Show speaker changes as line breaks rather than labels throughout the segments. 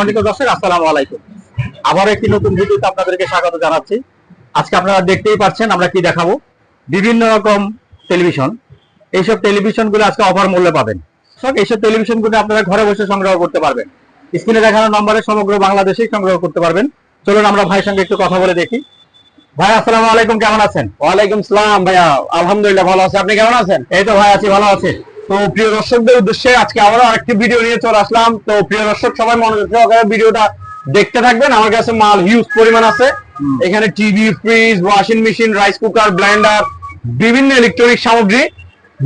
সম্মানিত দর্শক, আসসালামু আলাইকুম। আবার একটি নতুন ভিডিওতে আপনাদেরকে স্বাগত জানাচ্ছি। আজকে আপনারা দেখতেই পাচ্ছেন আমরা কি দেখাবো, বিভিন্ন রকম টেলিভিশন। এইসব টেলিভিশনগুলো আজকে অফার মূল্যে পাবেন। এইসব টেলিভিশনগুলো আপনারা ঘরে বসে সংগ্রহ করতে পারবেন। স্ক্রিনে দেখানো নম্বরে সমগ্র বাংলাদেশেই সংগ্রহ করতে পারবেন। চলুন আমরা ভাইয়ের সঙ্গে একটু কথা বলে দেখি। ভাই আসসালামু আলাইকুম, কেমন আছেন?
ওয়ালাইকুম সালাম ভাইয়া, আলহামদুলিল্লাহ ভালো আছি। আপনি কেমন আছেন?
এই তো ভাই আছি, ভালো আছি।
তো প্রিয় দর্শকদের উদ্দেশ্যে আজকে আবারও আরেকটি ভিডিও নিয়ে চলে আসলাম। তো প্রিয় দর্শক সবাই মনোযোগ সহকারে ভিডিওটা দেখতে থাকবেন। আমার কাছে মাল হিউজ পরিমাণ আছে। এখানে TV, fridge, washing machine, rice cooker, Blender, বিভিন্ন ইলেকট্রনিক সামগ্রী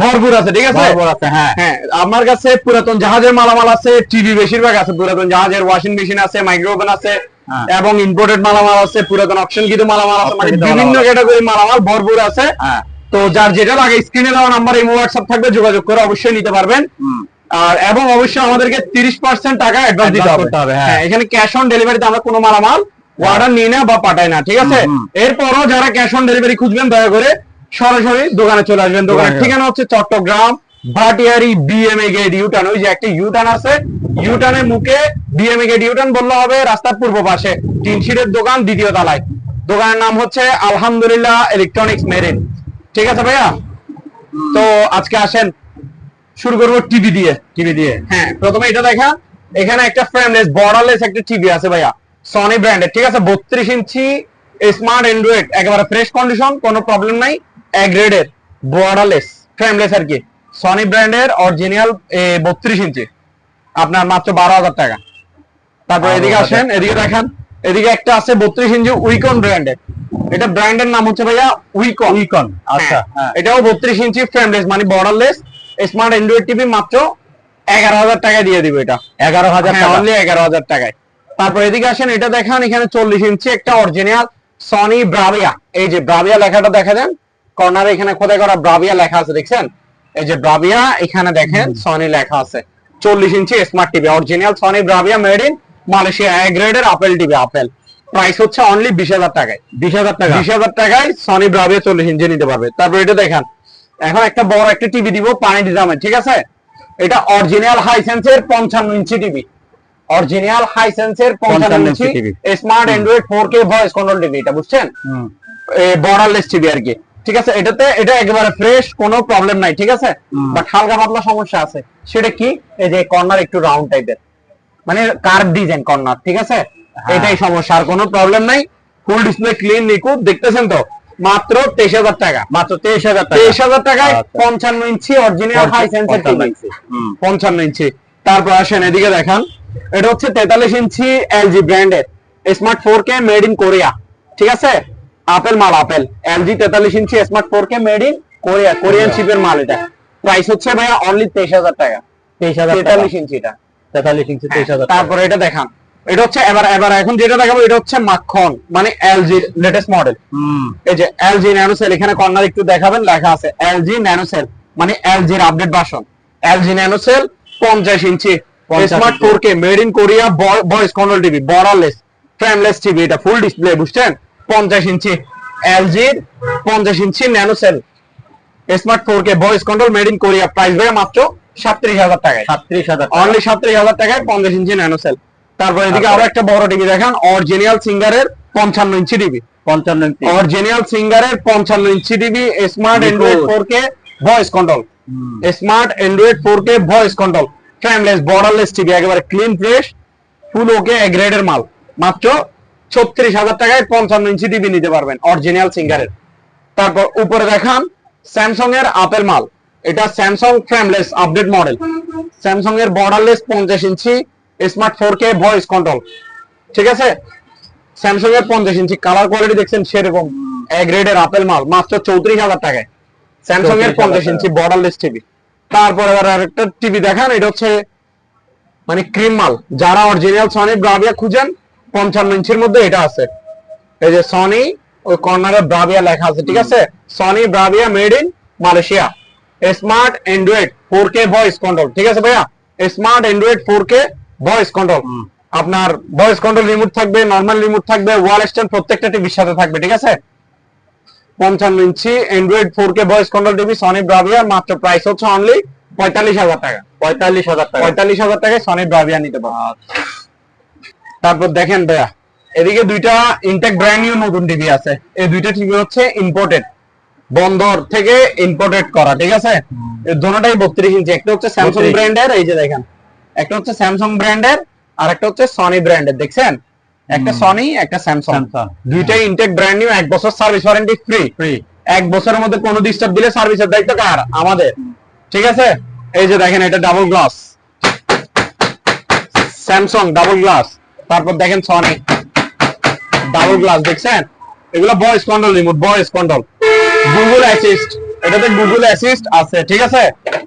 ভরপুর আছে। ঠিক আছে,
ভরপুর আছে। হ্যাঁ
হ্যাঁ, আমার কাছে পুরাতন জাহাজের মালামাল আছে, টিভি বেশিরভাগ আছে, পুরাতন জাহাজের ওয়াশিং মেশিন আছে, মাইক্রো ওভেন আছে, এবং ইম্পোর্টেড মালামাল আছে, পুরাতন অপশন কিন্তু মালামাল আছে, মানে বিভিন্ন ক্যাটাগরি মালামাল ভরপুর আছে। তো যার যেটা লাগে স্ক্রিনে দেওয়া নাম্বার এই হোয়াটসঅ্যাপ থাকবে, যোগাযোগ করে অবশ্যই নিতে পারবেন। আর এবং অবশ্যই আমাদেরকে 30% টাকা অ্যাডভান্স দিতে হবে। হ্যাঁ, এখানে ক্যাশ অন ডেলিভারিতে আমরা কোনো মালামাল অর্ডার নিই না বা পাঠাই না। ঠিক আছে, এরপরও যারা ক্যাশ অন ডেলিভারি খুঁজবেন দয়া করে সরাসরি দোকানে চলে আসবেন। দোকানের ঠিকানা হচ্ছে Chattogram Bhatiari BMA gate U turn. ওই যে একটা ইউটার্ন আছে, ইউটার্নের মুখে বিএমএ গেট ইউটার্ন বললে হবে, রাস্তার পূর্ব পাশে টিন শিটের দোকান, দ্বিতীয় তলায়। দোকানের নাম হচ্ছে আলহামদুলিল্লাহ ইলেকট্রনিক্স মেরিন। ঠিক আছে ভাইয়া, তো আজকে আসেন শুরু করবো টিভি দিয়ে। হ্যাঁ, প্রথমে এটা দেখা, এখানে একটা ফ্রেমলেস বর্ডারলেস একটা টিভি আছে ভাইয়া, সনি ব্র্যান্ডের। ঠিক আছে, 32 ইঞ্চি স্মার্ট অ্যান্ড্রয়েড, একেবারে ফ্রেশ কন্ডিশন, কোনো প্রবলেম নাই। এ গ্রেডের বর্ডারলেস ফ্রেমলেস আর কি, সনি ব্র্যান্ডের অরিজিনাল 32 ইঞ্চি, আপনার মাত্র 12,000 টাকা। তারপর এদিকে আসেন, এদিকে দেখেন, এদিকে একটা আছে 32 ইঞ্চি উইকন ব্র্যান্ডের। এটা ব্র্যান্ডের নাম হচ্ছে ভাইয়া উইকন। আচ্ছা, এটাও 32 ইঞ্চি ফ্রেমলেস মানে বর্ডারলেস স্মার্ট অ্যান্ড্রয়েড টিভি, মাত্র 11,000 টাকায় দিয়ে দিব এটা।
11,000 টাকা,
অনলি 11,000 টাকায়। তারপর এদিকে আসেন, এটা দেখেন, এখানে 40 ইঞ্চি একটা অরিজিনাল সনি ব্রাভিয়া। এই যে ব্রাভিয়া লেখাটা দেখা দেন, কর্নারে এখানে খোদাই করা ব্রাভিয়া লেখা আছে, দেখছেন? এই যে ব্রাভিয়া, এখানে দেখেন সনি লেখা আছে। 40 inch smart TV, original Sony Bravia, made in Malaysia, A গ্রেডের আপেল টিভি। আপেল প্রাইস হচ্ছে অনলি 20,000 টাকায়। 20,000 টাকায় সনি ব্রাভিয়া 40 ইঞ্চি নিতে পারবে। তারপর এটা দেখেন, এখন একটা বড় একটা টিভি দিব পানি ড্রামের। ঠিক আছে, এটা অরিজিনাল হাইসেন্সের 55 ইঞ্চি টিভি, অরিজিনাল হাইসেন্সের 55 inch smart Android 4K voice control TV. এটা বুঝছেন, বর্ডারলেস টিভি আর কি। ঠিক আছে, এটা একেবারে ফ্রেশ, কোনো প্রবলেম নাই। ঠিক আছে, বাট হালকা পাতলা সমস্যা আছে। সেটা কি, এই যে কর্নার একটু রাউন্ড টাইপের, মানে কার্ভ ডিজাইন কর্নার। ঠিক আছে, এটাই সমস্যা, আর কোনো প্রবলেম নাই। ফুল ডিসপ্লে ক্লিন নিখুঁত, দেখতেছেন তো। মাত্র 23,000 টাকা, মাত্র 23,000 টাকায় 55 ইঞ্চি অরিজিনাল হাইসেন্সের টিভি, 55 ইঞ্চি। তারপর আসেন এদিকে দেখান, এটা হচ্ছে 43 ইঞ্চি এলজি ব্র্যান্ডের smart 4K made in Korea. ঠিক আছে, আপেল মাল, আপেল LG 43 inch smart 4K made in Korea, Korean শিপের মাল। এটা প্রাইস হচ্ছে ভাইয়া অনলি 23,000 টাকা। 43 ইঞ্চিটা,
43 ইঞ্চি 23,000।
তারপরে এটা দেখান, এটা হচ্ছে এবার এখন যেটা দেখাবো, এটা হচ্ছে মাখন, মানে এলজি লেটেস্ট মডেল। এই যে এলজি ন্যানোসেল, এখানে কর্নার একটু দেখাবেন, লেখা আছে এলজি ন্যানোসেল, মানে এলজির update version. LG NanoCell 50 inch smart 4K made in Korea voice control TV, borderless frameless TV. এটা ফুল ডিসপ্লে, বুঝছেন? 50 ইঞ্চি এলজির 50 inch NanoCell smart 4K voice control made in Korea. Price ভাই মাত্র 37,000 টাকায়,
37,000,
only 37,000 টাকায় 50 inch ন্যানোসেল। তারপর এদিকে আরো একটা বড় টিভি দেখান, অরিজিনাল সিঙ্গারের 55 ইঞ্চি টিভি,
55 ইঞ্চি
অরিজিনাল সিঙ্গারের 55 inch TV smart Android 4K voice control, smart Android 4K voice control, frameless borderless TV, একেবারে ক্লিন ফ্রেশ ফুল ওকে গ্রেডের মাল। মাত্র 36,000 টাকায় 55 ইঞ্চি টিভি নিতে পারবেন অরিজিনাল সিঙ্গারের। তারপর উপরে দেখান স্যামসাং এর আপেল মাল, এটা Samsung frameless update model, Samsung এর borderless 50 inch smart 4K voice control. ঠিক আছে, স্যামসাং এর 50 ইঞ্চি, কালার কোয়ালিটি দেখছেন সেরকম, এ গ্রেডের আপেল মাল, মাত্র 34,000 টাকায় স্যামসাং এর 50 ইঞ্চি বর্ডারলেস টিভি। তারপরে আরেকটা টিভি দেখান, এটা হচ্ছে মানে ক্রিম মাল, যারা অরিজিনাল সনি ব্রাভিয়া খুঁজেন 55 ইঞ্চির মধ্যে এটা আছে। এই যে সনি, ওই কর্নারে ব্রাভিয়া লেখা আছে। ঠিক আছে, Sony Bravia made in Malaysia, smart Android 4K voice control. ঠিক আছে ভাইয়া, smart Android 4K voice control, আপনার ভয়েস কন্ট্রোল রিমোট থাকবে, নরমাল রিমোট থাকবে, ওয়াল স্ট্যান্ড প্রত্যেকটা টিভির সাথে থাকবে। ঠিক আছে, 55 inch Android 4K voice control TV Sony Bravia, মাত্র প্রাইস হচ্ছে অনলি 45,000 টাকা।
45,000 টাকা,
45,000 টাকায় সনি ব্রাভিয়া নিতে পারবেন। তারপর দেখেন ভাইয়া এদিকে দুইটা ইনটেক ব্র্যান্ড নিউ নতুন টিভি আছে। এই দুইটা টিভি হচ্ছে ইম্পোর্টেড, বন্দর থেকে ইম্পোর্টেড করা, ঠিক আছে। এই দুটোটাই 32 ইঞ্চি। একটা হচ্ছে স্যামসাং
32
ব্র্যান্ডের, এই যে দেখেন, একটা হচ্ছে স্যামসাং ব্র্যান্ডের আর একটা হচ্ছে সনি ব্র্যান্ডের, দেখছেন, একটা সনি একটা স্যামসাং, দুইটাই ইনটেক ব্র্যান্ড নিউ, 1 বছর সার্ভিস ওয়ারেন্টি ফ্রি। 1 বছরের মধ্যে কোনো ডিস্টার্ব দিলে সার্ভিসের দায়িত্ব কার? আমাদের, ঠিক আছে। এই যে দেখেন এটা double glass, Samsung double glass. তারপর দেখেন সনি ডাবল গ্লাস, দেখছেন, এগুলো voice control remote, voice control, Google assist, এটাতে গুগল অ্যাসিস্ট আছে, ঠিক আছে।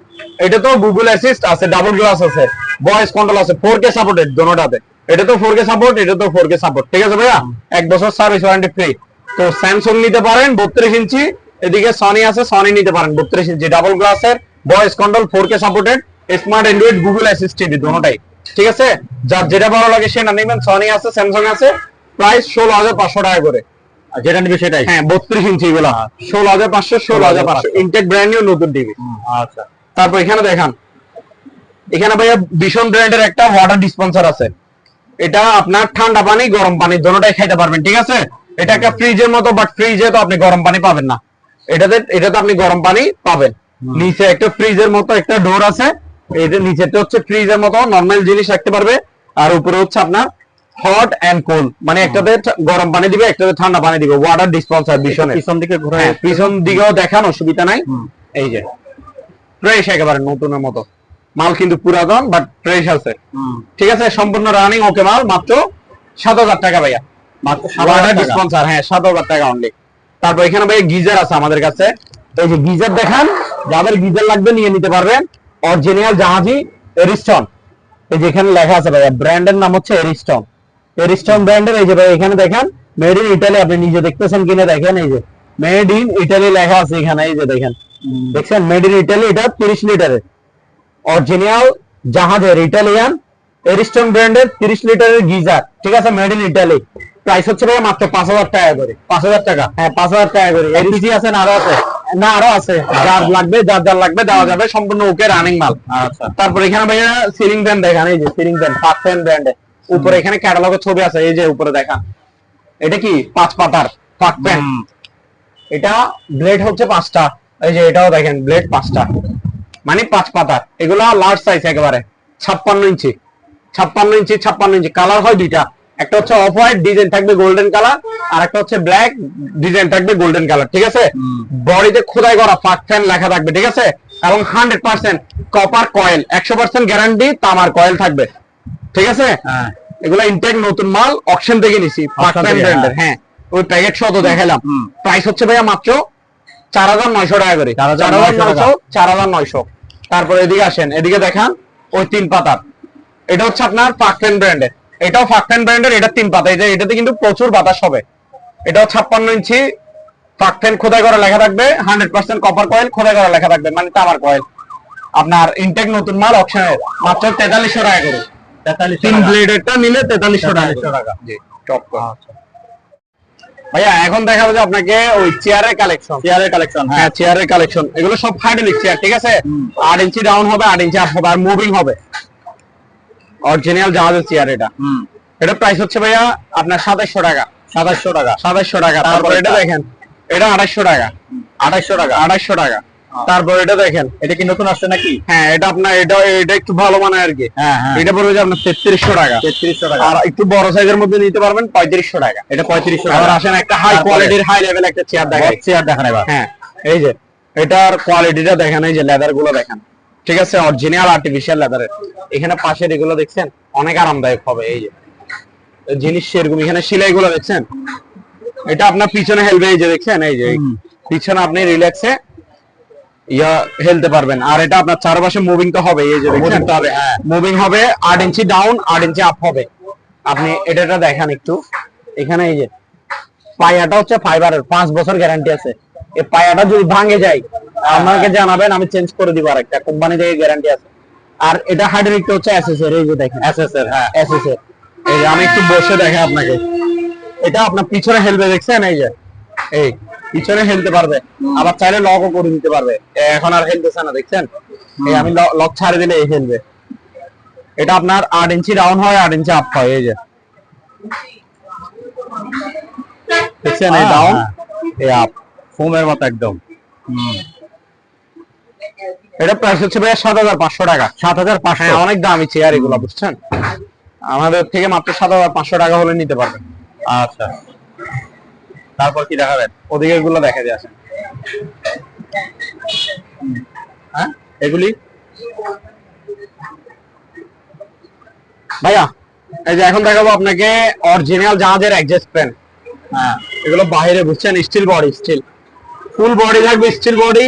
এটা তো গুগল অ্যাসিস্ট আছে, ডাবল গ্লাস আছে, ভয়েস কন্ট্রোল আছে, 4K সাপোর্টেড দোনোটাতে। এটা তো 4K সাপোর্ট, এটা তো 4K সাপোর্ট, ঠিক আছে ভাইয়া। 1 বছর সার্ভিস ওয়ারেন্টি ফ্রি। তো স্যামসাং নিতে পারেন 32 ইঞ্চি, এদিকে সনি আছে, সনি নিতে পারেন 32 ইঞ্চি, ডাবল গ্লাসের, voice control, 4K supported, smart Android, Google assist TV দোনোটাই, ঠিক আছে। যার যেটা ভালো লাগে সেটা নেবেন। সনি আছে, স্যামসাং আছে, প্রাইস 16,500 টাকা করে।
যেটা নিবে সেটাই।
হ্যাঁ 32 ইঞ্চি এগুলো 16,500, 16,500 ইনটেক ব্র্যান্ড নিউ নতুন টিভি।
আচ্ছা,
তারপর এখানে দেখান, এখানে ভাইয়া ভীষণ ব্র্যান্ডের একটা ওয়াটার ডিসপেন্সার আছে। এটা আপনার ঠান্ডা পানি গরম পানি দোনোটাই খাইতে পারবেন, ঠিক আছে। এটা একটা ফ্রিজের মতো, বাট ফ্রিজে তো আপনি গরম পানি পাবেন না, এটাতে আপনি গরম পানি পাবেন। নিচে একটা ফ্রিজের মতো একটা ডোর আছে, এই যে নিচেটা হচ্ছে ফ্রিজের মতো নরমাল জিনিস রাখতে পারবে, আর উপরে হচ্ছে আপনার হট এন্ড কোল্ড, মানে একটাতে গরম পানি দিবে, একটাতে ঠান্ডা পানি দিবে। ওয়াটার ডিসপেন্সার ভীষণ।
পিছন দিকে ঘুরে,
পিছন দিকেও দেখান, অসুবিধা নাই। এই যে ফ্রেশ একেবারে নতুনের মতো মাল, কিন্তু পুরাতন বাট ফ্রেশ আছে, ঠিক আছে। সম্পূর্ণ রানিং ওকে মাল, মাত্র 7,000 টাকা ভাইয়া,
মাত্র
ওয়াটার ডিসপেন্সার, হ্যাঁ 7,000 টাকা অনলি। তারপর এখানে ভাই গিজার আছে আমাদের কাছে, এই যে গিজার দেখান, যাদের গিজার লাগবে নিয়ে নিতে পারবেন। অরিজিনাল জাহাজি এরিস্টন, এই যে এখানে লেখা আছে ভাইয়া, ব্র্যান্ডের নাম হচ্ছে এরিস্টন, এরিস্টন ব্র্যান্ডের। এই যে ভাই এখানে দেখেন মেড ইন ইটালি, আপনি নিজে দেখতেছেন কিনা দেখেন, এই যে মেড ইন ইটালি লেখা আছে এখানে, এই যে দেখেন, দেখছেন মেড ইন ইটালি। এটা 30 লিটারের অরিজিনাল জাহাজের ইটালিয়ান এরিস্টন ব্র্যান্ডের 30 লিটারের গিজার, ঠিক আছে, মেড ইন ইটালি। প্রাইস হচ্ছে ভাই মাত্র 5,000 টাকা করে। 5,000 টাকা, হ্যাঁ 5,000 টাকা করে। এলপিজি আছে না? আরো আছে না? আরো আছে, যার লাগবে, যার লাগবে দেওয়া যাবে, সম্পূর্ণ ওকে রানিং মাল। আচ্ছা, তারপর এখানে ভাইয়া সিলিং ফ্যান দেখান, এই যে সিলিং ফ্যান পাক ফ্যান ব্র্যান্ডের, উপরে এখানে ক্যাটালগের ছবি আছে, এই যে উপরে দেখান, এটা কি 5 পাতার পাক ফ্যান। এটা ব্লেড হচ্ছে 5টা, এই যে এটাও দেখেন ব্লেড 5টা, মানে 5 পাতার। এগুলা লার্জ সাইজ একেবারে, 56 ইঞ্চি, 56 ইঞ্চি, 56 ইঞ্চি। কালার হয় দুইটা, একটা হচ্ছে অফ হোয়াইট, ডিজাইন থাকবে গোল্ডেন কালার, আর একটা হচ্ছে ব্ল্যাক, ডিজাইন থাকবে গোল্ডেন কালার, ঠিক আছে। বডিতে খোদাই করা পাক ফ্যান লেখা থাকবে, ঠিক আছে, এবং 100% কপার কয়েল, 100% গ্যারান্টি তামার কয়েল থাকবে, ঠিক আছে। এগুলা ইনটেক নতুন মাল, অকশন থেকে নিছি, পাক ফ্যান ব্র্যান্ডের। হ্যাঁ, ওই প্যাকেট শত দেখালাম। প্রাইস হচ্ছে ভাইয়া মাত্র 4,900 টাকা করে, 4,900। তারপর এদিকে আসেন, এদিকে দেখান, ওই 3 পাতার, এটা হচ্ছে আপনার ফাকফ্যান ব্র্যান্ডের, এটাও ফাকফ্যান ব্র্যান্ডের, এটা 3 পাতা। এটাতে কিন্তু প্রচুর বাতাস হবে। এটাও 56 ইঞ্চি, ফাকফ্যান খোদাই করা লেখা থাকবে, 100% কপার কয়েল খোদাই করা লেখা থাকবে, মানে তামার কয়েল। আপনার ইনটেক নতুন মাল, অকশনের, মাত্র 4300 টাকা করে। 3 ব্লেডেরটা নিলে 4300 টাকা। জি, টপ কোয়ালিটি। ভাইয়া এখন দেখাবো যে আপনাকে ওই চেয়ারের কালেকশন, হ্যাঁ চেয়ারের কালেকশন। এগুলো সব হাইড্রোলিক চেয়ার, ঠিক আছে। 8 ইঞ্চি ডাউন হবে, 8 ইঞ্চি আপ হবে, আর মুভিং হবে, অরিজিনাল জাহাজের চেয়ার এটা। এটা প্রাইস হচ্ছে ভাইয়া আপনার 2700 টাকা, 2700 টাকা। তারপর এটা দেখেন, এটা 2800 টাকা, 2800 টাকা। তারপর এটা দেখেন,
এটা কি নতুন আসছে নাকি?
হ্যাঁ এটা আপনার, এটা একটু ভালো মানের আর কি। এটা পড়বে যে আপনার 3300 টাকা,
3300 টাকা।
আর একটু বড় সাইজের মধ্যে নিতে পারবেন 3500 টাকা।
এটা 3500
আবার
টাকা।
আসেন একটা হাই কোয়ালিটির, হাই লেভেল একটা চেয়ার দেখাই,
চেয়ার দেখান এবার।
হ্যাঁ এই যে এটার কোয়ালিটিটা দেখেন, এই যে লেদার গুলো দেখেন, ঠিক আছে, অরিজিনাল আর্টিফিশিয়াল লেদারের। এখানে পাশের এগুলো দেখছেন, অনেক আরামদায়ক হবে। এই যে জিনিস সেরকম, এখানে সেলাই গুলো দেখছেন, এটা আপনার পিছনে হেলবে, এই যে দেখছেন, এই যে পিছনে আপনি রিল্যাক্সে হেলতে পারবেন। আর এটা আপনার চারপাশে মুভিং তো হবে, এই যে দেখছেন, মুভিং হবে, 8 ইঞ্চি ডাউন, 8 ইঞ্চি আপ হবে। আপনি এটা দেখান একটু, এখানে এই যে পায়াটা হচ্ছে ফাইবারের, 5 বছর গ্যারান্টি আছে। এই পায়াটা যদি ভাঙে যায় আমাকে জানাবেন, আমি চেঞ্জ করে দিব, আরেকটা কোম্পানি থেকে গ্যারান্টি আছে। আর এটা হাইড্রোলিকটা হচ্ছে এসএসএর, এই যে দেখেন এসএসএর, হ্যাঁ এসএসএর। এই যে আমি একটু বসে দেখাই আপনাকে, এটা আপনার পিছনে হেলবে, দেখছেন, এই যে এই পিছনে হেলতে পারবে, আবার চাইলে লকও করে দিতে পারবে। এখন আর হেলতেছে না, দেখছেন, এই আমি লক ছাড়ে দিলে এই হেলবে। এটা আপনার 8 ইঞ্চি ডাউন হয়, 8 ইঞ্চি আপ হয়, এই যে দেখছেন এই ডাউন এই আপ
ফোমের মতো একদম।
এটা প্রাইস হচ্ছে ভাইয়া 7,500 টাকা।
7,500।
হ্যাঁ, অনেক দামি চেয়ার এগুলো, বুঝছেন? আমাদের থেকে মাত্র 7,500 টাকা হলে নিতে পারবেন।
আচ্ছা, তারপর কি দেখাবেন?
ওদিকে গুলো দেখা দিয়ে আসেন।
হ্যাঁ, এগুলি
ভাইয়া এই যে এখন দেখাবো আপনাকে অরিজিনাল জাহাজের এক্সজস্ট ফ্যান।
হ্যাঁ,
এগুলো বাইরে, বুঝছেন, steel body, steel full body থাকবে, স্টিল বডি,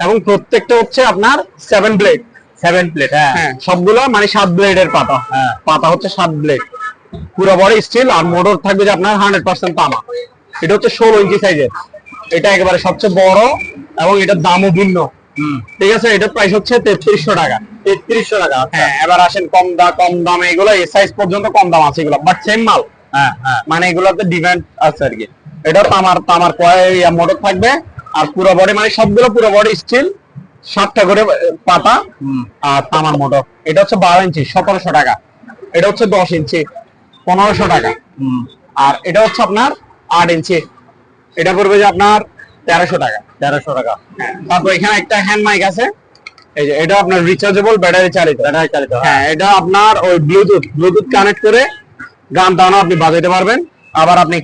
এবং প্রত্যেকটা হচ্ছে আপনার 7 ব্লেড।
7 প্লেট। হ্যাঁ,
হ্যাঁ, সবগুলো মানে 7 ব্লেডের পাতা।
হ্যাঁ।
পাতা হচ্ছে 7 ব্লেড, পুরো বডি স্টিল, আর মোটর থাকবে যে আপনার 100% তামা। এটা হচ্ছে 16 ইঞ্চি সাইজের, এটা একেবারে সবচেয়ে বড়, এবং এটার দামও ভিন্ন। ঠিক আছে, এটার প্রাইস হচ্ছে 3300 টাকা।
3300 টাকা।
হ্যাঁ, এবার আসেন কম দামে, এগুলো এই সাইজ পর্যন্ত কম দাম আছে এগুলো, বাট সেম মাল।
হ্যাঁ, হ্যাঁ,
মানে এগুলোতে ডিমান্ড আছে আর কি। এটা তামার মোটর থাকবে, আর পুরো বডি মানে সবগুলো পুরো বডি স্টিল, 7টা করে পাতা, আর তামার মোটর। এটা হচ্ছে 12 ইঞ্চি, 1700 টাকা। এটা হচ্ছে 10 ইঞ্চি, 1500 টাকা। আর এটা হচ্ছে আপনার 8 ইঞ্চি, এটা পড়বে যে আপনার 1300 টাকা।
1300 টাকা।
হ্যাঁ, তারপর এখানে একটা হ্যান্ড মাইক আছে, এই যে এটা আপনার রিচার্জেবল ব্যাটারি চালিত।
ব্যাটারি চালিত।
হ্যাঁ, এটা আপনার ওই ব্লুটুথ কানেক্ট করে গান টানো আপনি বাজাইতে পারবেন, আবার আপনি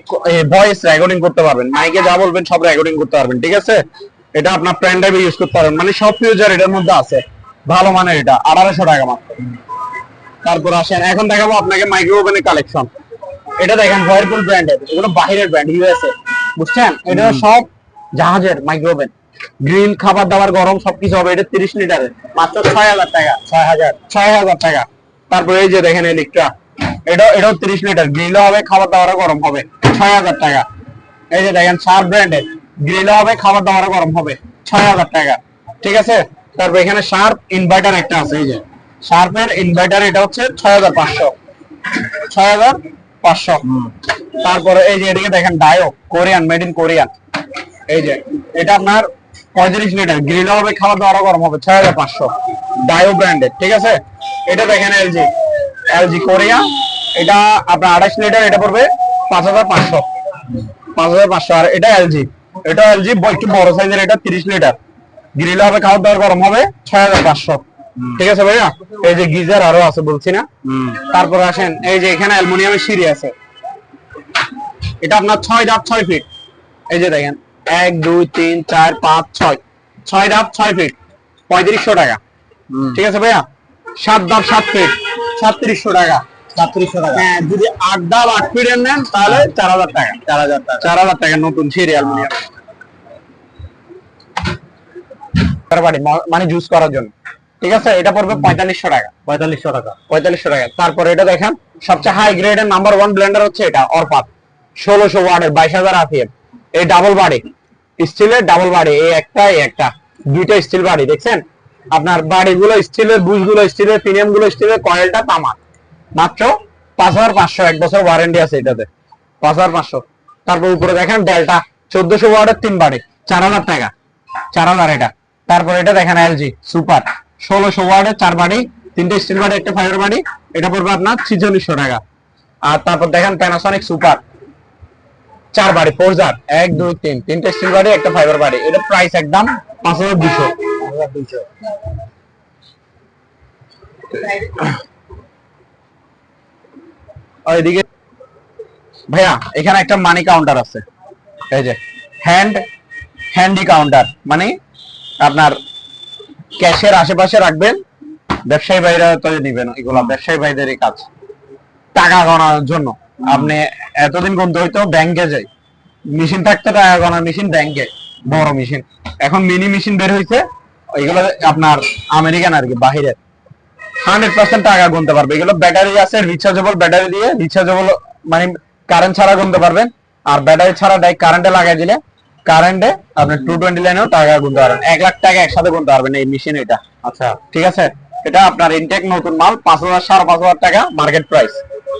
ভয়েস রেকর্ডিং করতে পারবেন, মাইকে যা বলবেন সব রেকর্ডিং করতে পারবেন। ঠিক আছে, এটা আপনার পেন ড্রাইভে ইউজ করতে পারবেন, মানে সব ফিউচার এটার মধ্যে আছে। ভালো মানের, এটা 1800 টাকা মাত্র। তারপর আসেন, এখন দেখাবো আপনাকে মাইক্রো ওভেনের কালেকশন। এটা দেখেন হোয়ারপুল ব্র্যান্ডের, এগুলো বাহিরের ব্র্যান্ড, ইউএসএ, বুঝছেন? এটা সব জাহাজের মাইক্রো ওভেন, গ্রিল, খাবার দাবার, গরম সবকিছু হবে। এটা 30 লিটারের, মাত্র 6000 টাকা। 6000 টাকা। তারপর এই যে দেখেন ইলেকট্রা, এটাও 30 লিটার, গ্রিলও হবে, খাবার দাবারও গরম হবে, 6000 টাকা। এই যে দেখেন শার্প ব্র্যান্ডের, গ্রিলও হবে, খাবার দাবারও গরম হবে, 6000 টাকা। ঠিক আছে, তারপর এখানে শার্প ইনভার্টার একটা আছে, এই যে শার্পের ইনভার্টার, এটা হচ্ছে 6500। 6500। তারপরে এই যে এদিকে দেখেন ডায়ো, কোরিয়ান, মেড ইন কোরিয়ান। এই যে এটা আপনার 35 লিটার, গ্রিলও হবে, খাবার দাবারও গরম হবে, 6500, ডায়ো ব্র্যান্ডের। ঠিক আছে, এটা দেখেন এলজি কোরিয়া, এটা আপনার 28 লিটার, এটা পড়বে 5500। 5500। আর এটা এলজি একটু বড় সাইজের, এটা 30 লিটার, গ্রিল হবে, খাবার দাবার গরম হবে, 6500। ঠিক আছে ভাইয়া, এই যে গিজার আরো আছে বলছি না। তারপর আসেন, এই যে এখানে অ্যালুমিনিয়ামের সিঁড়ি আছে, এটা আপনার 6 ধাপ 6 ফিট। এই যে দেখেন 1 2 3 4 5 6, 6 ধাপ 6 ফিট, 3500 টাকা। ঠিক আছে ভাইয়া, 7 ধাপ 7 ফিট, 3700 টাকা।
3700 টাকা।
হ্যাঁ, যদি 8 ধাপ 8 ফিটের নেন তাহলে 4000 টাকা।
4000 টাকা।
4000 টাকা নতুন সিঁড়ি অ্যালুমিনিয়াম, মানে জুস করার জন্য। ঠিক আছে, এটা পড়বে 4500 টাকা।
4500 টাকা।
4500 টাকা। তারপরে এটা দেখেন সবচেয়ে হাই গ্রেডের নাম্বার 1 ব্লেন্ডার হচ্ছে এটা, অরপাত, 1600 ওয়াটের, 22000 আরপিএম। এই ডাবল বাড়ি, স্টিলের ডাবল বাড়ি, এই একটা দুইটা স্টিল বাড়ি, দেখছেন? আপনার বাড়িগুলো স্টিলের, বুশগুলো স্টিলের, প্রিমিয়াম গুলো স্টিলের, কয়েলটা তামা। মাত্র 5500, 1 বছর ওয়ারেন্টি আছে এটাতে, 5500। তারপর উপরে দেখেন ডেল্টা, 1400 ওয়াটের 3 বাড়ি, 4000 টাকা। 4000 এটা। তারপর এটা দেখেন এলজি সুপার, 1600 ওয়াটের 4 বাড়ি, 3টে স্টিল বাড়ি, একটা ফাইবার বাড়ি, এটা পড়বে আপনার 4600 টাকা। আর তারপর দেখেন প্যানাসনিক সুপার, 4 বাড়ি, 4 1 2 3, 3টে স্টিল বাড়ি, একটা ফাইবার বাড়ি, এটা প্রাইস একদম 5200।
5200।
ওইদিকে ভাইয়া এখানে একটা মানি কাউন্টার আছে, এই যে হ্যান্ডি কাউন্টার, মানে আপনার ক্যাশের আশেপাশে রাখবেন, ব্যবসায়ী ভাইরা তো নিবেন, এগুলা ব্যবসায়ী ভাইদেরই কাজ, টাকা গণার জন্য। আপনি এতদিন গুনতে হইতো ব্যাংকে যাই, মেশিন থাকতে, টাকা গণার মেশিন ব্যাংকে, বড় মেশিন। এখন মিনি মেশিন বের হইছে, এগুলো আপনার আমেরিকান আর কি, বাহিরের, 100% টাকা গুনতে পারবে। এগুলো ব্যাটারি আছে, রিচার্জেবল ব্যাটারি দিয়ে, রিচার্জেবল মানে কারেন্ট ছাড়া গুনতে পারবেন। আর ব্যাটারি ছাড়া ডাইরেক্ট কারেন্টে লাগাই দিলে, কারেন্টে আপনি 220 লাইনেও টাকা গুনতে পারবেন, 1 লাখ টাকা একসাথে গুনতে পারবেন এই মেশিন। এটা
আচ্ছা,
ঠিক আছে, এটা আপনার ইনটেক নতুন মাল, 5000 5500 টাকা মার্কেট প্রাইস,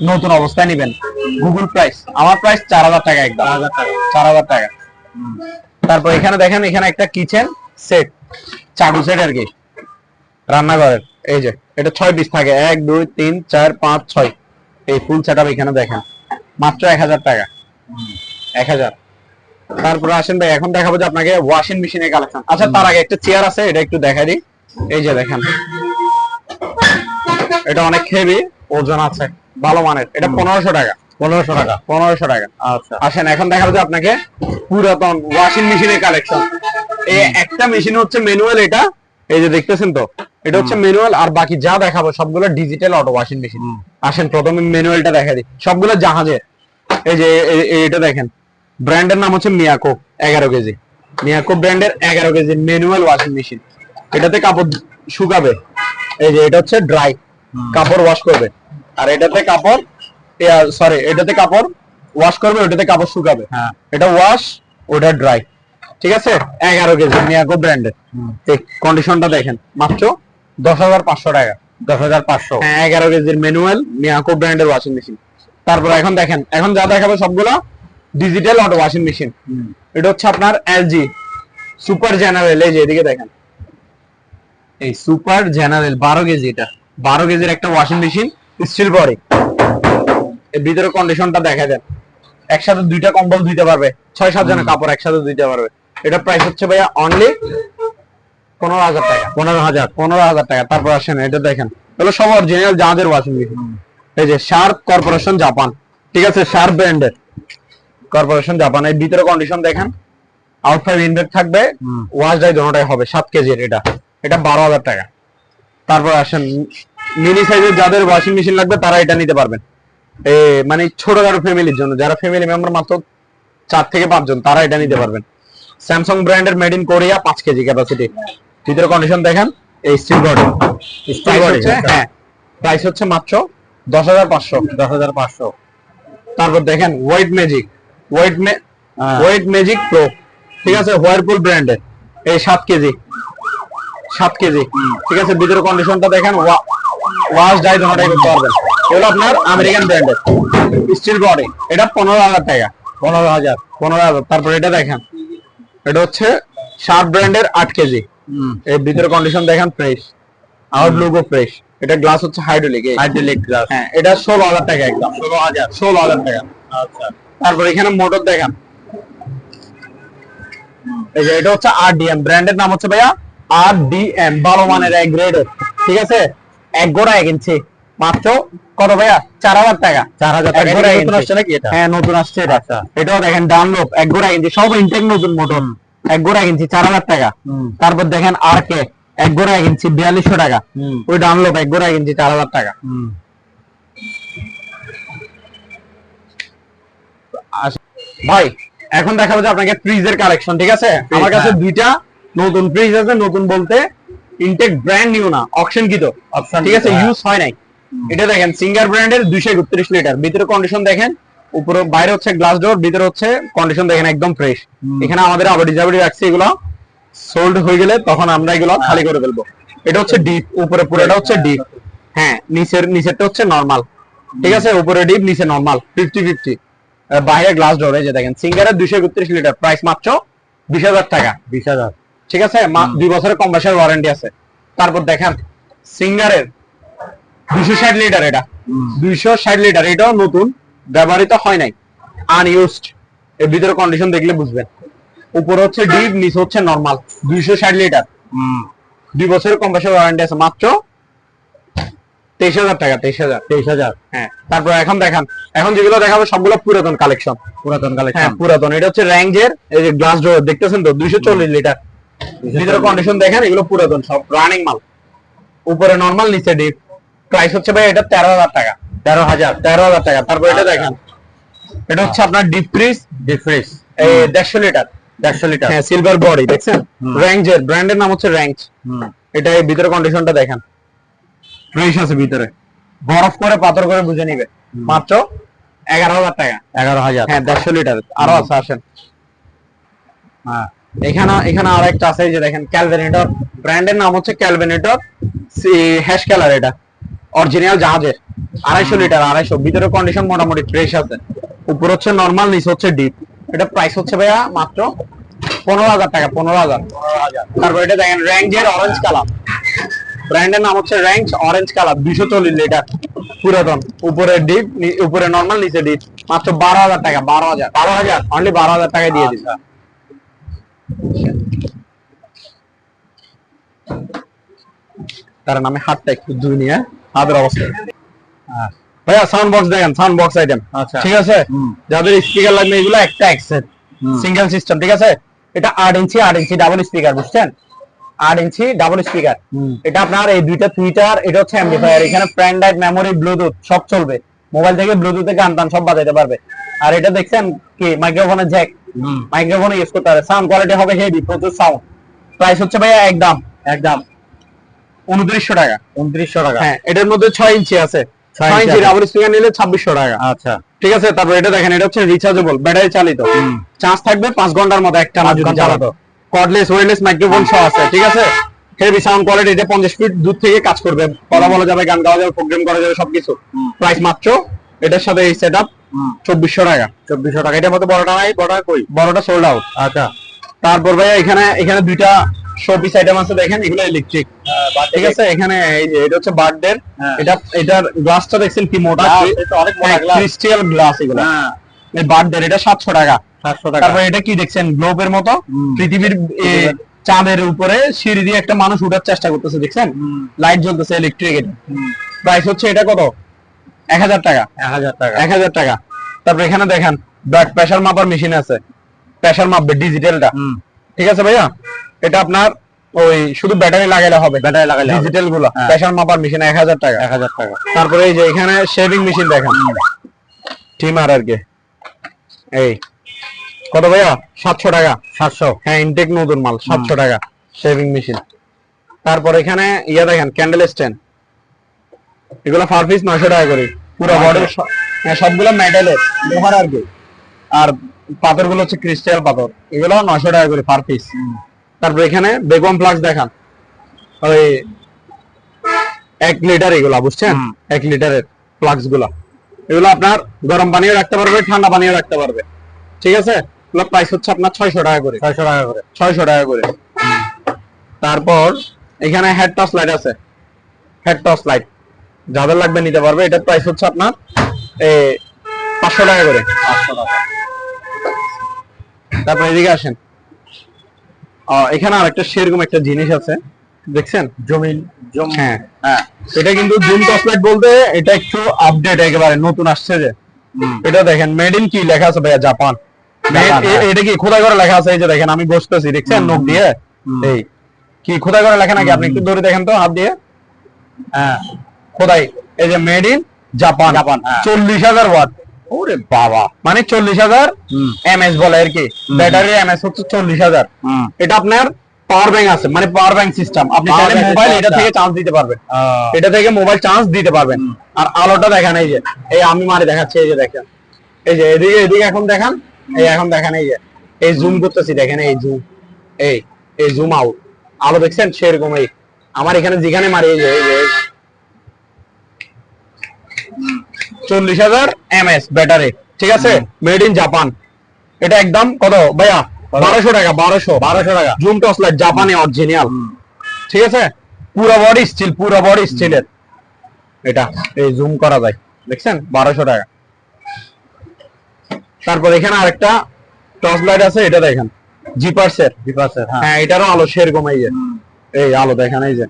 নতুন অবস্থায় নিবেন। গুগল প্রাইস, আমার প্রাইস 4000 টাকা একদম,
4000 টাকা।
4000 টাকা। তারপর এখানে দেখেন, এখানে একটা কিচেন সেট, চাকু সেট আর কি, রান্নাঘরের। এই যে এটা 6 পিস থাকে, 1 2 3 4 5 6, এই ফুল সেটআপ এখানে দেখেন, মাত্র 1000 টাকা, 1000। তারপরে আসেন ভাই, এখন দেখাবো যে আপনাকে ওয়াশিং মেশিনের কালেকশন। আচ্ছা তার আগে একটা চেয়ার আছে, এটা একটু দেখাই দিই। এই যে দেখেন, এটা অনেক হেভি, ওজন আছে, ভালো মানের। এটা 1500 টাকা,
1500 টাকা।
1500 টাকা।
আচ্ছা,
আসেন এখন দেখাবো যে আপনাকে পুরাতন ওয়াশিং মেশিনের কালেকশন। এই একটা মেশিন হচ্ছে ম্যানুয়াল, এটা এই যে দেখতেছেন তো, এটা হচ্ছে ম্যানুয়াল, আর বাকি যা দেখাবো সবগুলো ডিজিটাল অটো ওয়াশিং মেশিন। আসেন প্রথমে ম্যানুয়ালটা দেখা দিই, সবগুলো জাহাজের। এই যে এটা দেখেন, ব্র্যান্ডের নাম হচ্ছে মিয়াকো, 11 কেজি, মিয়াকো ব্র্যান্ডের 11 কেজি ম্যানুয়াল ওয়াশিং মেশিন। এটাতে কাপড় শুকাবে, এই যে এটা হচ্ছে ড্রাই, কাপড় ওয়াশ করবে। আর এটাতে কাপড়, সরি, এটাতে কাপড় ওয়াশ করবে, ওটাতে কাপড় শুকাবে।
হ্যাঁ,
এটা ওয়াশ, ওটা ড্রাই। ঠিক আছে, 11 কেজি মিয়াকো ব্র্যান্ডের। এই কন্ডিশনটা দেখেন, মাত্র 10,500 টাকা।
10,500।
হ্যাঁ, 11 কেজির ম্যানুয়াল মিয়াকো ব্র্যান্ডের ওয়াশিং মেশিন। তারপর এখন দেখেন, এখন যা দেখাবো সবগুলো ডিজিটাল অটো ওয়াশিং মেশিন। এটা হচ্ছে আপনার এলজি সুপার জেনারেল। এই যে এদিকে দেখেন, এই সুপার জেনারেল 12 কেজি, এটা 12 কেজির একটা ওয়াশিং মেশিন, স্টিল বডি। এর ভিতরে কন্ডিশনটা দেখা দেন, একসাথে 2টা কম্বল ধুইতে পারবে, 6-7 জনের কাপড় একসাথে ধুইতে পারবে। এটা প্রাইস হচ্ছে ভাইয়া অনলি 15,000 টাকা। 15,000 টাকা। তারপর আসেন, এটা দেখেন, এগুলো সব অরিজিনাল জাহাজের ওয়াশিং মেশিন। এই যে শার্প কর্পোরেশন জাপান, ঠিক আছে, শার্প ব্র্যান্ডের কর্পোরেশন জাপান। এর ভিতরে কন্ডিশন দেখেন, আউটসাইড ইনভেট থাকবে, ওয়াশ ডাই দোনোটাই হবে। 7 কেজির এটা, এটা 12,000 টাকা। তারপর আসেন, মিনি সাইজের যাদের ওয়াশিং মেশিন লাগবে তারা এটা নিতে পারবেন। মানে ছোটখাটো ফ্যামিলির জন্য, যারা ফ্যামিলি মেম্বার মাত্র 4 থেকে 5 জন, তারা এটা নিতে পারবেন। স্যামসাং ব্র্যান্ডের made in Korea, 5 KG capacity. ভিতরে কন্ডিশন দেখেন, এই স্টিল বডি, স্টিল বডি। হ্যাঁ, প্রাইস হচ্ছে মাত্র 10,500।
10,500।
তারপর দেখেন white magic, white magic pro, ঠিক আছে, হোয়ারপুল ব্র্যান্ডের, এই 7 কেজি, 7 কেজি। ঠিক আছে, ভিতরে কন্ডিশনটা দেখেন, ওয়াশ ডাই দোনোটাই করতে পারবেন। এগুলো আপনার আমেরিকান ব্র্যান্ডের স্টিল বডি, এটা 15,000 টাকা। 15,000। তারপর এটা দেখেন, এটা হচ্ছে শার্প ব্র্যান্ডের 8 কেজি। এর ভিতরে কন্ডিশন দেখেন, ফ্রেশ, আউট লোগো ফ্রেশ। এটা গ্লাস হচ্ছে হাইড্রোলিক,
হাইড্রোলিক গ্লাস।
হ্যাঁ, এটা 16,000 টাকা একদম। 16,000 টাকা।
আচ্ছা,
তারপর এখানে মোটর দেখেন, এই যে এটা হচ্ছে আরডিএম, ব্র্যান্ডের নাম হচ্ছে ভাইয়া আরডিএম, ভালো মানের এক গ্রেডের। ঠিক আছে, 1 গোড়া 1 ইঞ্চি, মাত্র কত ভাইয়া? 4,000 টাকা।
4,000 টাকা। নতুন আসছে নাকি এটা?
হ্যাঁ, নতুন আসছে এটা।
আচ্ছা,
এটাও দেখেন ডানলোপ, 1 গোড়া 1 ইঞ্চি, সব ইনটেক নতুন মোটর, 1 গোড়া 1 ইঞ্চি, 4,000 টাকা। তারপর দেখেন আরকে, 1 গোড়া 1 ইঞ্চি, 4200 টাকা। ওই ডানলোপ 1 গোড়া 1 ইঞ্চি, 4,000 টাকা। ভাই এখন দেখাবো যে আপনাকে ফ্রিজের কালেকশন। ঠিক আছে, আমার কাছে 2টা নতুন ফ্রিজ আছে। নতুন বলতে ইনটেক ব্র্যান্ড নিউ না, অকশন কি তো, ঠিক আছে, ইউজ হয় নাই। এটা দেখেন সিঙ্গার ব্র্যান্ডের 231 লিটার। ভিতরে কন্ডিশন দেখেন, উপরে বাইরে হচ্ছে গ্লাস ডোর, ভিতরে হচ্ছে কন্ডিশন দেখেন একদম ফ্রেশ। এখানে আমাদের আবাদি জাবাদি রাখছি, এগুলো সোল্ড হয়ে গেলে তখন আমরা এগুলো খালি করে ফেলবো। এটা হচ্ছে ডিপ, উপরে পুরোটা হচ্ছে ডিপ। হ্যাঁ, নিচেরটা হচ্ছে নরমাল। ঠিক আছে, উপরে ডিপ, নিচে নরমাল, 50-50। বাইরে গ্লাস ডোর। এই যে দেখেন সিঙ্গারের 231 লিটার, প্রাইস মাত্র 20,000 টাকা।
20,000।
ঠিক আছে, 2 বছরের কম্প্রেসার ওয়ারেন্টি আছে। তারপর দেখেন সিঙ্গারের 260 লিটার, এটা 260 লিটার, এটাও নতুন, ব্যবহৃত হয় নাই, আনইউজড। এর ভিতরে কন্ডিশন দেখলে বুঝবেন। উপরে হচ্ছে ডিপ, নিচে হচ্ছে নরমাল, 260 লিটার, 2 বছরের কম্প্রেসার ওয়ারেন্টি আছে, মাত্র 23,000 টাকা। 23,000। হ্যাঁ, তারপর এখন দেখেন, এখন যেগুলো দেখাবো সবগুলো পুরাতন কালেকশন। হ্যাঁ, পুরাতন। এটা হচ্ছে র্যাঙ্গের, এই যে গ্লাস ডোর দেখতেছেন তো, 240 লিটার। ভিতরে কন্ডিশন দেখেন, এগুলো পুরাতন, সব রানিং মাল। উপরে নরমাল, নিচে ডিপ। প্রাইস হচ্ছে ভাই এটা 13,000 টাকা। 13,000 টাকা। তারপর এটা দেখেন, এটা হচ্ছে আপনার ডিপ ফ্রিজ, এই 150 লিটার। 150 লিটার, হ্যাঁ, সিলভার বডি, দেখছেন, র্যাঙ্গের, ব্র্যান্ডের নাম হচ্ছে র্যাঙ্গ। এটা এই ভিতরে কন্ডিশনটা দেখেন, ফ্রেশ আছে ভিতরে, বরফ করে পাথর করে বুঝে নিবে, মাত্র 11,000 টাকা।
11,000।
হ্যাঁ, 150 লিটার। আরো আছে, আসেন। হ্যাঁ, এখানে আর একটা আছে, এই যে দেখেন ক্যালভেনেটর, ব্র্যান্ডের নাম হচ্ছে ক্যালভেনেটর হ্যাশ কালার। এটা অরিজিনাল জাহাজের, 250 লিটার, 250। ভিতরে কন্ডিশন মোটামুটি ফ্রেশ আছে। উপর হচ্ছে নরমাল, নিচে হচ্ছে ডিপ। এটা প্রাইস হচ্ছে ভাইয়া মাত্র 15,000 টাকা। 15,000। তারপর এটা দেখেন র্যাঙ্গের অরেঞ্জ কালার, ব্র্যান্ডের নাম হচ্ছে র্যাঙ্ক অরেঞ্জ কালার, 240 লিটার, পুরাতন। উপরে ডিপ, উপরে নরমাল, নিচে ডিপ, মাত্র 12,000 টাকা, 12,000 অনলি 12,000 টাকায় দিয়ে দিন। তার নামে হাতটা একটু ধুই নিয়ে হাতের অবস্থা। ভাইয়া সাউন্ড বক্স দেখেন, সাউন্ড বক্স আইটেম,
আচ্ছা।
ঠিক আছে। যাদের স্পিকার লাগবে এগুলো একটা এক্সেট সিঙ্গেল সিস্টেম, ঠিক আছে। এটা 8 ইঞ্চি ডাবল স্পিকার, বুঝছেন? 8 ইঞ্চি ডাবল স্পিকার। এটা আপনার এই দুইটা টুইটার, এটা হচ্ছে অ্যাম্পলিফায়ার, এখানে পেন ড্রাইভ, মেমোরি, ব্লুটুথ সব চলবে। মোবাইল থেকে ব্লুটুথে গান টান সব বাজাতে পারবে। আর এটা দেখছেন কি মাইক্রোফোনের জ্যাক, মাইক্রোফোনে ইউজ করতে পারে। সাউন্ড কোয়ালিটি হবে হেভি, প্রচুর সাউন্ড। প্রাইস হচ্ছে ভাইয়া একদম 2900 টাকা।
2900 টাকা।
হ্যাঁ, এটার মধ্যে 6 ইঞ্চি আছে, 6 ইঞ্চি ডাবল স্পিকার নিলে 2600 টাকা।
আচ্ছা,
ঠিক আছে। তারপর এটা দেখেন, এটা হচ্ছে রিচার্জেবল, ব্যাটারি চালিত, চার্জ থাকবে 5 ঘন্টার মতো একটা না যদি চালাতো। কর্ডলেস, ওয়্যারলেস মাইক্রোফোন সহ আছে, ঠিক আছে। হেভি সাউন্ড কোয়ালিটি, এটা 50 ফিট দূর থেকে কাজ করবে, কথা বলা যাবে, গান গাওয়া যাবে, প্রোগ্রাম করা যাবে, সবকিছু। প্রাইস মাত্র এটার সাথে এই সেটআপ 2400 টাকা।
2400 টাকা। এটার মধ্যে বড়টা নাই, বড়টা কই?
বড়টা সোল্ড আউট।
আচ্ছা।
তারপর ভাই এখানে দুইটা শো পিস আইটেম আছে, দেখেন এগুলো ইলেকট্রিক, ঠিক আছে। এখানে এই যে এটা হচ্ছে বার্ডের, এটার গ্লাসটা দেখছেন কি মোটা,
অনেক মোটা গ্লাস,
ক্রিস্টাল গ্লাস এগুলো। এই বার্ডের এটা 700 টাকা।
700 টাকা।
তারপর এটা কি দেখছেন, গ্লোবের মতো, পৃথিবীর চাঁদের উপরে সিঁড়ি দিয়ে একটা মানুষ উঠার চেষ্টা করতেছে, দেখছেন? লাইট জ্বলতেছে, ইলেকট্রিক। এটা প্রাইস হচ্ছে এটা কত? 1000 টাকা।
1000 টাকা।
1000 টাকা। তারপর এখানে দেখেন ব্লাড প্রেসার মাপার মেশিন আছে, প্রেসার মাপবে, ডিজিটালটা, ঠিক আছে ভাইয়া। এটা আপনার ওই শুধু ব্যাটারি লাগাইলে হবে,
ব্যাটারি লাগাইলে হবে।
ডিজিটাল গুলো প্রেসার মাপার মেশিন 1000 টাকা।
1000 টাকা।
তারপরে এই যে এখানে শেভিং মেশিন দেখেন, টিমার আর কি, এই কত ভাইয়া? 700 টাকা।
700।
হ্যাঁ, ইনটেক নতুন মাল, 700 টাকা শেভিং মেশিন। তারপর এখানে ইয়া দেখেন, ক্যান্ডেল স্ট্যান্ড, এগুলো পার পিস 900 টাকা করে, পুরো বডি। হ্যাঁ, সবগুলো মেটালের, লোহার আর কি। আর পাথর গুলো হচ্ছে ক্রিস্টাল পাথর, এগুলো 900 টাকা করে পার পিস। তারপর এখানে বেগম ফ্লাক্স দেখান, ওই 1 লিটার, এগুলা বুঝছেন, 1 লিটারের ফ্লাক্স গুলা। এগুলো আপনার গরম পানিও রাখতে পারবে, ঠান্ডা পানিও রাখতে পারবে, ঠিক আছে। এগুলো প্রাইস হচ্ছে আপনার 600 টাকা করে।
600 টাকা করে।
600 টাকা করে। তারপর এখানে হেড টর্চ লাইট আছে, হেড টর্চ লাইট যাদের লাগবে নিতে পারবে। এটার প্রাইস হচ্ছে আপনার 500 টাকা করে।
500 টাকা।
তারপর এদিকে আসেন, এখানে আরেকটা সেরকম একটা জিনিস আছে, দেখছেন? হ্যাঁ, এটা কিন্তু জুম টর্চ লাইট বলতে, এটা একটু আপডেট, একেবারে নতুন আসছে যে। এটা দেখেন মেড ইন কি লেখা আছে ভাইয়া, জাপান। এটা কি খোদাই করে লেখা আছে, এই যে দেখেন আমি বসতেছি, দেখছেন নখ দিয়ে, এই কি খোদাই করে লেখা নাকি? আপনি একটু ধরে দেখেন তো হাত দিয়ে। হ্যাঁ, খোদাই, এই যে মেড ইন জাপান। 40,000 ওয়াট। ওরে বাবা, মানে 40,000 এমএস বলে আর কি। ব্যাটারি এমএস হচ্ছে 40,000। এটা আপনার পাওয়ার ব্যাংক আছে, মানে পাওয়ার ব্যাংক সিস্টেম। আপনি চাইলে মোবাইল এটা থেকে চার্জ দিতে পারবেন, এটা থেকে মোবাইল চার্জ দিতে পারবেন। আর আলোটা দেখেন, এই যে এই আমি মারি দেখাচ্ছি, এই যে দেখেন, এই যে এদিকে এখন দেখান, এই এখন দেখেন, এই যে এই জুম করতেছি, দেখেন এই জুম, এই জুম আউট, আলো দেখছেন সেরকম। এই আমার এখানে যেখানে মারি, এই যে 40,000 এমএস ব্যাটারি, ঠিক আছে, মেড ইন জাপান। এটা একদম কত ভাইয়া? 1200 টাকা। 1200 টাকা। জুম টর্চ লাইট, জাপানি অরিজিনাল, ঠিক আছে। পুরো বডি স্টিল, পুরো বডি স্টিলের। এটা এই জুম করা যায়, দেখছেন? 1200 টাকা। তারপর এখানে আরেকটা টর্চ লাইট আছে, এটা দেখেন, জিপার্সের। হ্যাঁ, এটারও আলো সেরকম, এই যে এই আলো দেখেন, এই যে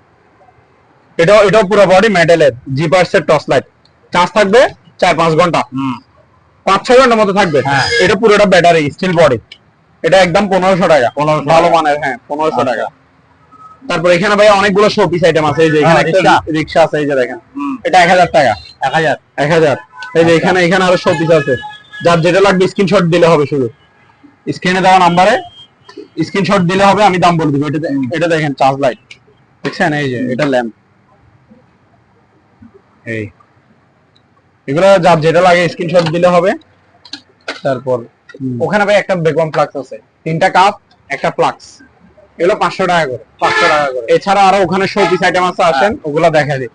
এটাও পুরো বডি মেটালের, জিপার্সের টর্চ লাইট। চার্জ থাকবে 4-5 ঘন্টা, 5-6 ঘন্টার মতো থাকবে। এটা পুরোটা ব্যাটারি, স্টিল বডি। এটা একদম 1500 টাকা, ভালো মানের। হ্যাঁ, 1500 টাকা। তারপর এখানে ভাই অনেকগুলো শো পিস আইটেম আছে, এই যে এখানে একটা রিকশা আছে, এই যে দেখেন, এটা 1000 টাকা। 1000। এই যে এখানে আরো শো পিস আছে, যার যেটা লাগবে স্ক্রিনশট দিলে হবে, শুধু স্ক্রিনে দেওয়া নাম্বারে স্ক্রিনশট দিলে হবে, আমি দাম বলে দিব। এটা দেখেন চার্জ লাইট, দেখছেন? এই যে এটা ল্যাম্প, এই এগুলো যার যেটা লাগে স্ক্রিনশট দিলে হবে। তারপর ওখানে ভাই একটা বেগম ফ্লাক্স আছে, 3টা কাপ, একটা ফ্লাক্স, এগুলো 500 টাকা করে। 500 টাকা করে। এছাড়া আরো ওখানে শো পিস আইটেম আছে, আসেন ওগুলো দেখা দিই।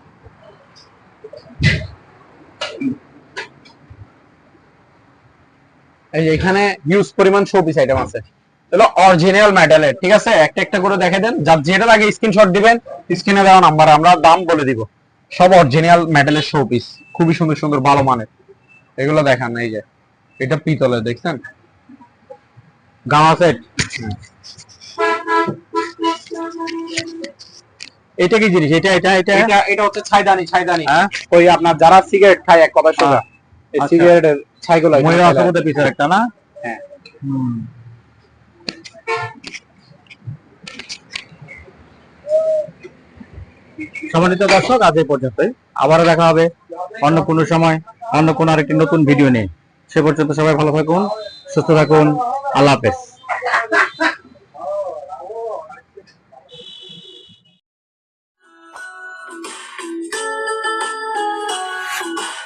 এই যে এখানে হিউজ পরিমাণ শো পিস আইটেম আছে, এগুলো অরিজিনাল মেটালের, ঠিক আছে। একটা একটা করে দেখে দেন, যার যেটা লাগে স্ক্রিনশট দিবেন, স্ক্রিনে দেওয়া নাম্বার, আমরা দাম বলে দিব। সব অরিজিনাল মেটালের শো পিস, খুবই সুন্দর সুন্দর, ভালো মানের। এগুলো দেখান, এই যে এটা পিতলের, দেখছেন?
গামা সেট। এটা কি জিনিস? এটা এটা এটা
এটা এটা হচ্ছে ছাইদানি, ছাইদানি।
হ্যাঁ?
ওই আপনার যারা সিগারেট খায় এক কথা সোজা, এই
আচ্ছা।
সিগারেটের ছাইগুলো এখানে
ময়ূর
ফেলে
আছে
রাখে।
মধ্যে পিছনে একটা না?
হ্যাঁ।
সম্মানিত দর্শক, আজ এই পর্যন্তই। আবারও দেখা হবে অন্য কোনো সময়, অন্য কোনো আরেকটি নতুন ভিডিও নিয়ে। সে পর্যন্ত সবাই ভালো থাকুন, সুস্থ থাকুন। আল্লাহ হাফেজ।